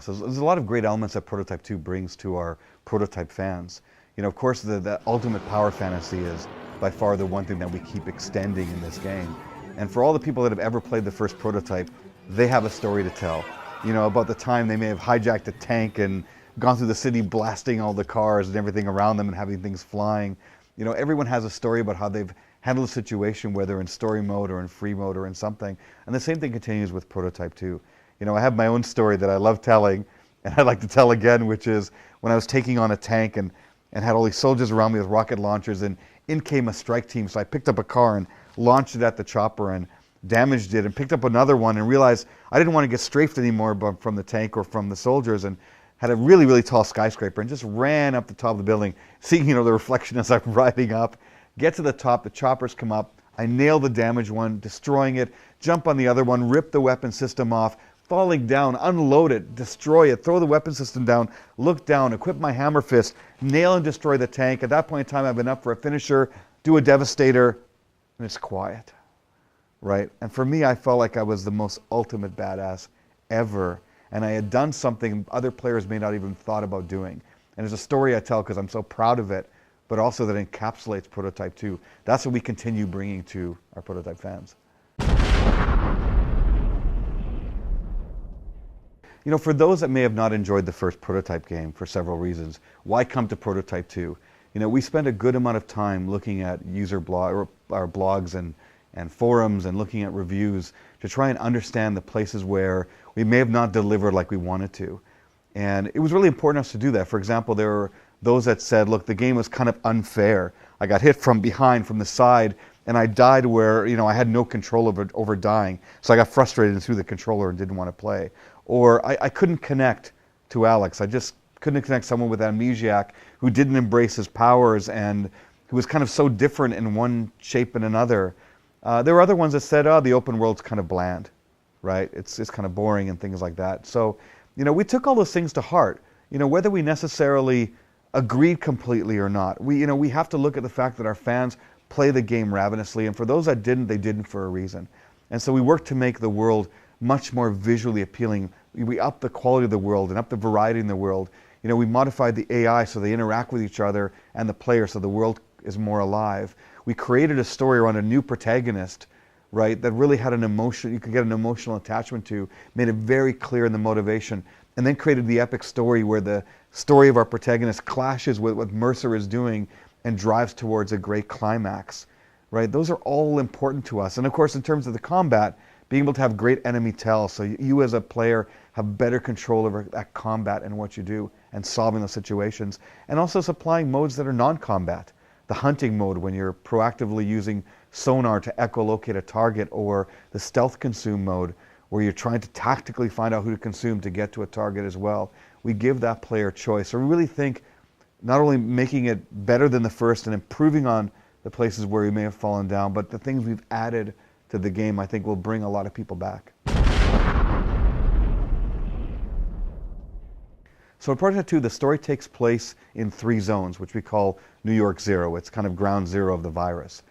else. There's a lot of great elements that Prototype 2 brings to our Prototype fans. You know, of course, the ultimate power fantasy is by far the one thing that we keep extending in this game. And for all the people that have ever played the first Prototype, they have a story to tell. You know, about the time they may have hijacked a tank and gone through the city blasting all the cars and everything around them and having things flying. You know, everyone has a story about how they've handled a situation, whether in story mode or in free mode or in something. And the same thing continues with Prototype 2. You know, I have my own story that I love telling, and I'd like to tell again, which is when I was taking on a tank and had all these soldiers around me with rocket launchers, and in came a strike team. So I picked up a car and launched it at the chopper and damaged it, and picked up another one and realized I didn't want to get strafed anymore from the tank or from the soldiers, and had a really, really tall skyscraper and just ran up the top of the building, seeing, you know, the reflection as I'm riding up. Get to the top, the choppers come up, I nail the damaged one, destroying it, jump on the other one, rip the weapon system off, falling down, unload it, destroy it, throw the weapon system down, look down, equip my hammer fist, nail and destroy the tank. At that point in time, I've been up for a finisher, do a devastator, and it's quiet, right? And for me, I felt like I was the most ultimate badass ever. And I had done something other players may not even thought about doing. And it's a story I tell because I'm so proud of it, but also that encapsulates Prototype 2. That's what we continue bringing to our Prototype fans. You know, for those that may have not enjoyed the first Prototype game for several reasons, why come to Prototype 2? You know, we spent a good amount of time looking at user blogs and forums and looking at reviews to try and understand the places where we may have not delivered like we wanted to. And it was really important to us to do that. For example, there were those that said, look, the game was kind of unfair. I got hit from behind, from the side, and I died where, you know, I had no control over dying. So I got frustrated and threw the controller and didn't want to play. Or I couldn't connect to Alex. I just couldn't connect someone with amnesiac who didn't embrace his powers and who was kind of so different in one shape and another. There were other ones that said, oh, the open world's kind of bland, right? It's kind of boring and things like that. So, you know, we took all those things to heart. You know, whether we necessarily agreed completely or not, we have to look at the fact that our fans play the game ravenously, and for those that didn't, they didn't for a reason. And so we worked to make the world much more visually appealing. We upped the quality of the world and upped the variety in the world. You know, we modified the AI so they interact with each other and the player so the world is more alive. We created a story around a new protagonist, right, that really had an emotion, you could get an emotional attachment to, made it very clear in the motivation, and then created the epic story where the story of our protagonist clashes with what Mercer is doing and drives towards a great climax, right? Those are all important to us. And of course, in terms of the combat, being able to have great enemy tell, so you as a player have better control over that combat and what you do and solving those situations, and also supplying modes that are non-combat. The hunting mode, when you're proactively using sonar to echolocate a target, or the stealth consume mode, where you're trying to tactically find out who to consume to get to a target as well. We give that player choice. So we really think not only making it better than the first and improving on the places where we may have fallen down, but the things we've added to the game, I think, will bring a lot of people back. So in Prototype 2, the story takes place in 3 zones, which we call New York Zero. It's kind of ground zero of the virus.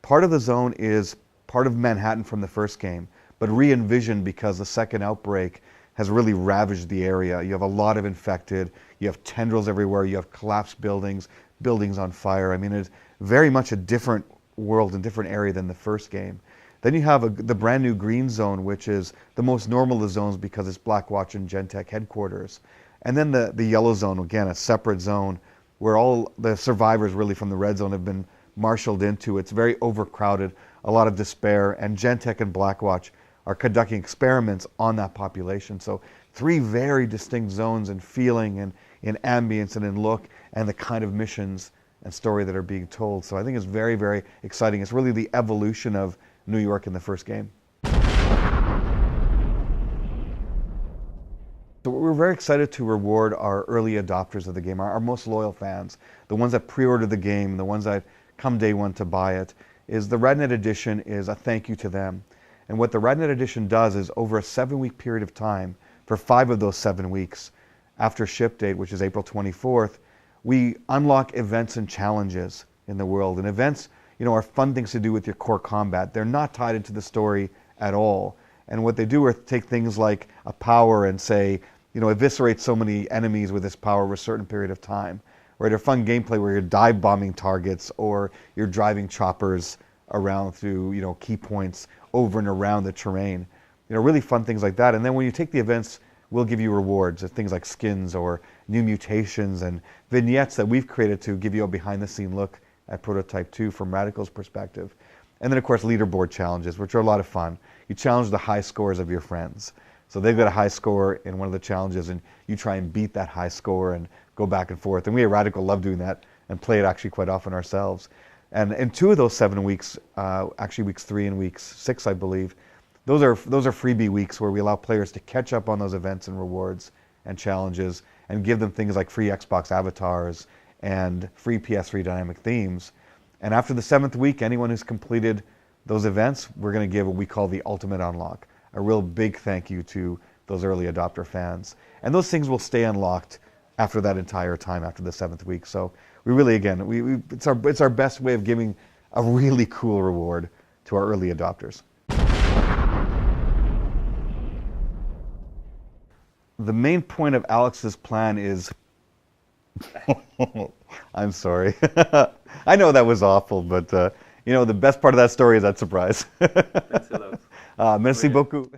Part of the zone is part of Manhattan from the first game, but re-envisioned because the second outbreak has really ravaged the area. You have a lot of infected, you have tendrils everywhere, you have collapsed buildings, buildings on fire. I mean, it's very much a different world and different area than the first game. Then you have the brand new green zone, which is the most normal of the zones because it's Blackwatch and Gentek headquarters. And then the yellow zone, again, a separate zone where all the survivors really from the red zone have been marshaled into. It's very overcrowded, a lot of despair, and Gentek and Blackwatch are conducting experiments on that population. So 3 very distinct zones in feeling and in ambience and in look and the kind of missions and story that are being told. So I think it's very, very exciting. It's really the evolution of New York in the first game. So we're very excited to reward our early adopters of the game, our most loyal fans, the ones that pre-ordered the game, the ones that come day one to buy it. Is the RadNet Edition is a thank you to them. And what the RadNet Edition does is over a 7-week period of time, for 5 of those 7 weeks, after ship date, which is April 24th, we unlock events and challenges in the world. And events, you know, are fun things to do with your core combat. They're not tied into the story at all. And what they do are take things like a power and say, eviscerate so many enemies with this power over a certain period of time. Right, or fun gameplay where you're dive bombing targets or you're driving choppers around through key points over and around the terrain. Really fun things like that. And then when you take the events, we'll give you rewards, things like skins or new mutations and vignettes that we've created to give you a behind-the-scene look at Prototype 2 from Radical's perspective. And then, of course, leaderboard challenges, which are a lot of fun. You challenge the high scores of your friends. So they've got a high score in one of the challenges, and you try and beat that high score and go back and forth. And we at Radical love doing that and play it actually quite often ourselves. And in 2 of those 7 weeks, actually weeks 3 and weeks 6, I believe, those are freebie weeks where we allow players to catch up on those events and rewards and challenges and give them things like free Xbox avatars and free PS3 dynamic themes. And after the 7th week, anyone who's completed those events, we're going to give what we call the ultimate unlock. A real big thank you to those early adopter fans. And those things will stay unlocked after that entire time, after the 7th week. So we really, again, it's our best way of giving a really cool reward to our early adopters. The main point of Alex's plan is... I'm sorry. I know that was awful, but the best part of that story is that surprise. Merci beaucoup.